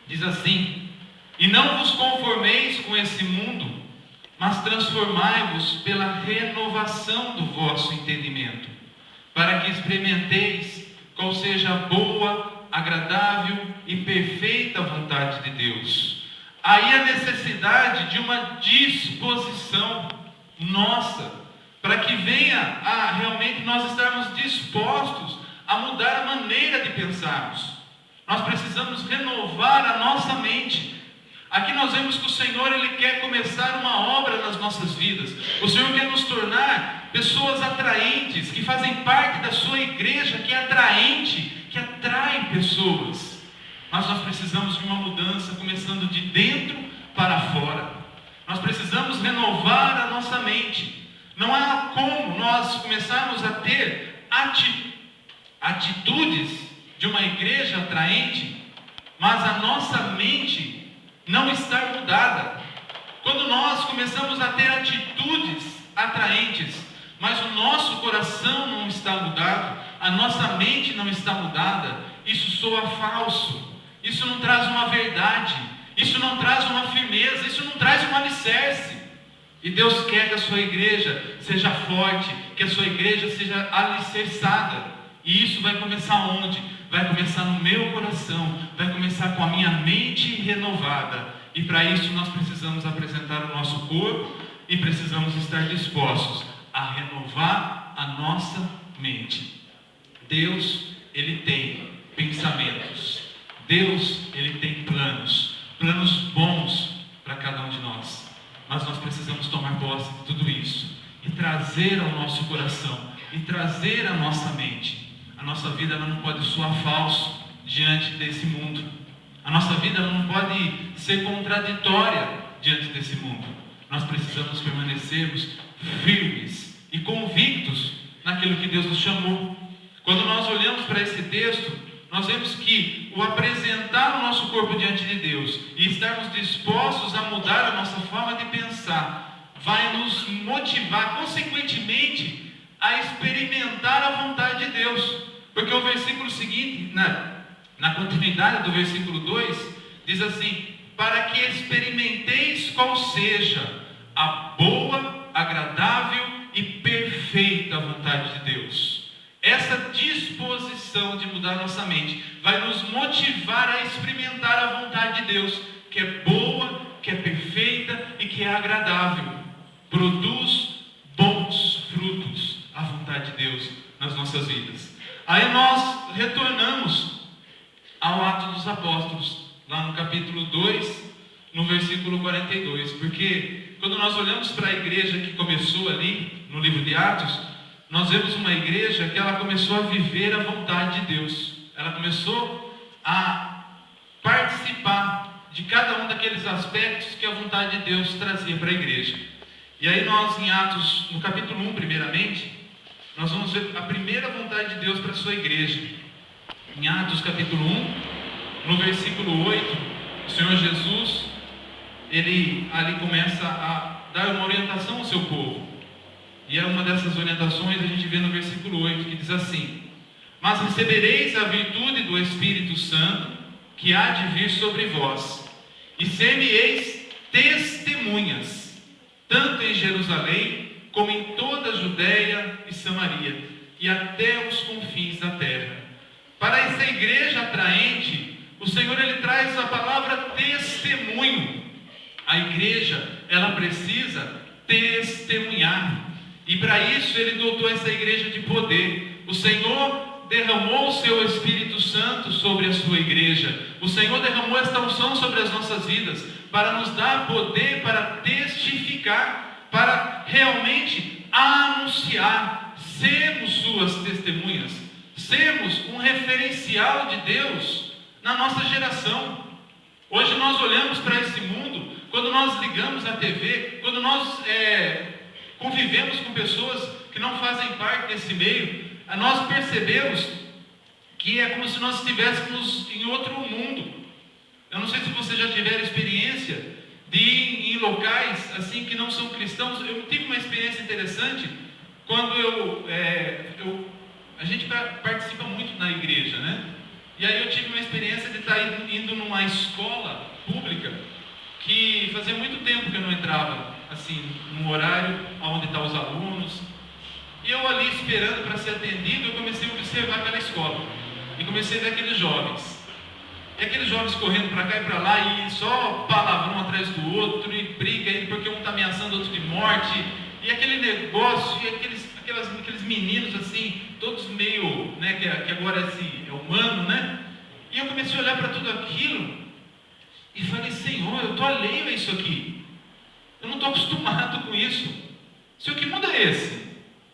Diz assim: e não vos conformeis com esse mundo, mas transformai-vos pela renovação do vosso entendimento, para que experimenteis qual seja a boa, agradável e perfeita vontade de Deus. Aí a necessidade de uma disposição nossa, para que venha a realmente nós estarmos dispostos a mudar a maneira de pensarmos. Nós precisamos renovar a nossa mente. Aqui nós vemos que o Senhor, Ele quer começar uma obra nas nossas vidas. O Senhor quer nos tornar pessoas atraentes, que fazem parte da sua igreja, que é atraente, que atrai pessoas. Mas nós precisamos de uma mudança, começando de dentro para fora. Nós precisamos renovar a nossa mente. Não há como nós começarmos a ter atitudes de uma igreja atraente, mas a nossa mente não está mudada. Quando nós começamos a ter atitudes atraentes, mas o nosso coração não está mudado, a nossa mente não está mudada, isso soa falso, isso não traz uma verdade, isso não traz uma firmeza, isso não traz um alicerce. E Deus quer que a sua igreja seja forte, que a sua igreja seja alicerçada. E isso vai começar onde? Vai começar no meu coração, vai começar com a minha mente renovada. E para isso nós precisamos apresentar o nosso corpo e precisamos estar dispostos a renovar a nossa mente. Deus, Ele tem pensamentos. Deus, Ele tem planos bons para cada um de nós. Mas nós precisamos tomar posse de tudo isso e trazer ao nosso coração e trazer à nossa mente. A nossa vida ela não pode soar falso diante desse mundo. A nossa vida ela não pode ser contraditória diante desse mundo. Nós precisamos permanecermos firmes e convictos naquilo que Deus nos chamou. Quando nós olhamos para esse texto, nós vemos que o apresentar o nosso corpo diante de Deus e estarmos dispostos a mudar a nossa forma de pensar vai nos motivar, consequentemente, a experimentar a vontade de Deus. Porque o versículo seguinte, na continuidade do versículo 2, diz assim: para que experimenteis qual seja a boa, agradável e perfeita vontade de Deus. Essa disposição de mudar nossa mente vai nos motivar a experimentar a vontade de Deus, que é boa, que é perfeita e que é agradável. Produz bons frutos a vontade de Deus nas nossas vidas. Aí nós retornamos ao Atos dos Apóstolos, lá no capítulo 2, no versículo 42, porque quando nós olhamos para a igreja que começou ali, no livro de Atos, nós vemos uma igreja que ela começou a viver a vontade de Deus, ela começou a participar de cada um daqueles aspectos que a vontade de Deus trazia para a igreja. E aí nós em Atos, no capítulo 1 primeiramente, nós vamos ver a primeira vontade de Deus para a sua igreja. Em Atos capítulo 1, no versículo 8, o Senhor Jesus, Ele ali começa a dar uma orientação ao seu povo. E é uma dessas orientações a gente vê no versículo 8, que diz assim: mas recebereis a virtude do Espírito Santo, que há de vir sobre vós, e ser-me-eis testemunhas, tanto em Jerusalém, como em toda a Judéia e Samaria, e até os confins da terra. Para essa igreja atraente, o Senhor Ele traz a palavra testemunho. A igreja, ela precisa testemunhar. E para isso Ele dotou essa igreja de poder. O Senhor derramou o seu Espírito Santo sobre a sua igreja. O Senhor derramou esta unção sobre as nossas vidas, para nos dar poder para testificar, para realmente anunciar, sermos suas testemunhas, sermos um referencial de Deus na nossa geração. Hoje nós olhamos para esse mundo, quando nós ligamos a TV, quando nós convivemos com pessoas que não fazem parte desse meio, nós percebemos que é como se nós estivéssemos em outro mundo. Eu não sei se você já tiver experiência de ir em locais assim que não são cristãos. Eu tive uma experiência interessante quando a gente participa muito na igreja, né? E aí eu tive uma experiência de estar indo numa escola pública que fazia muito tempo que eu não entrava, assim, num horário onde estão os alunos. E eu ali esperando para ser atendido, eu comecei a observar aquela escola. E comecei a ver aqueles jovens. E aqueles jovens correndo para cá e para lá, e só palavrão atrás do outro, e briga, porque um está ameaçando o outro de morte. E aquele negócio, e aqueles meninos assim, todos meio, né, que agora assim, é humano, né? E eu comecei a olhar para tudo aquilo e falei, Senhor, eu estou alheio a isso aqui. Eu não estou acostumado com isso. Senhor, que mundo é esse?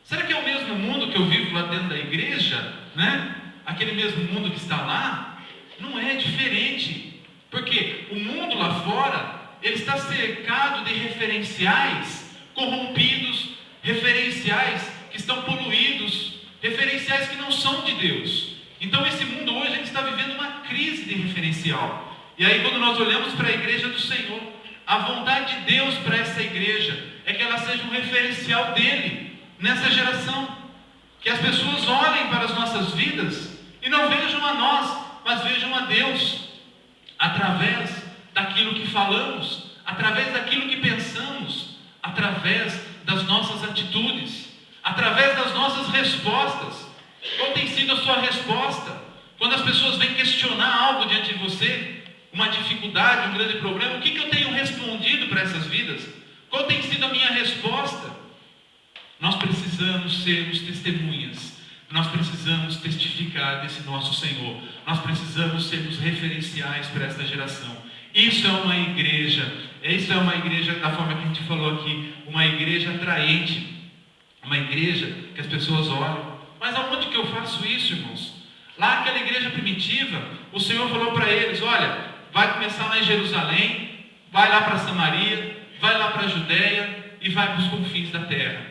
Será que é o mesmo mundo que eu vivo lá dentro da igreja, né? Aquele mesmo mundo que está lá? Não é diferente. Porque o mundo lá fora, ele está cercado de referenciais corrompidos, referenciais que estão poluídos, referenciais que não são de Deus. Então esse mundo hoje, a gente está vivendo uma crise de referencial. E aí quando nós olhamos para a igreja do Senhor, a vontade de Deus para essa igreja é que ela seja um referencial dele nessa geração. Que as pessoas olhem para as nossas vidas e não vejam a nós, mas vejam a Deus através daquilo que falamos, através daquilo que pensamos, através das nossas atitudes, através das nossas respostas. Qual tem sido a sua resposta? Quando as pessoas vêm questionar algo diante de você, uma dificuldade, um grande problema, o que eu tenho respondido para essas vidas? Qual tem sido a minha resposta? Nós precisamos sermos testemunhas, nós precisamos testificar desse nosso Senhor, nós precisamos sermos referenciais para esta geração. Isso é uma igreja da forma que a gente falou aqui, uma igreja atraente, uma igreja que as pessoas olham. Mas aonde que eu faço isso, irmãos? Lá naquela igreja primitiva, o Senhor falou para eles, olha, vai começar lá em Jerusalém, vai lá para Samaria, vai lá para a Judéia e vai para os confins da terra.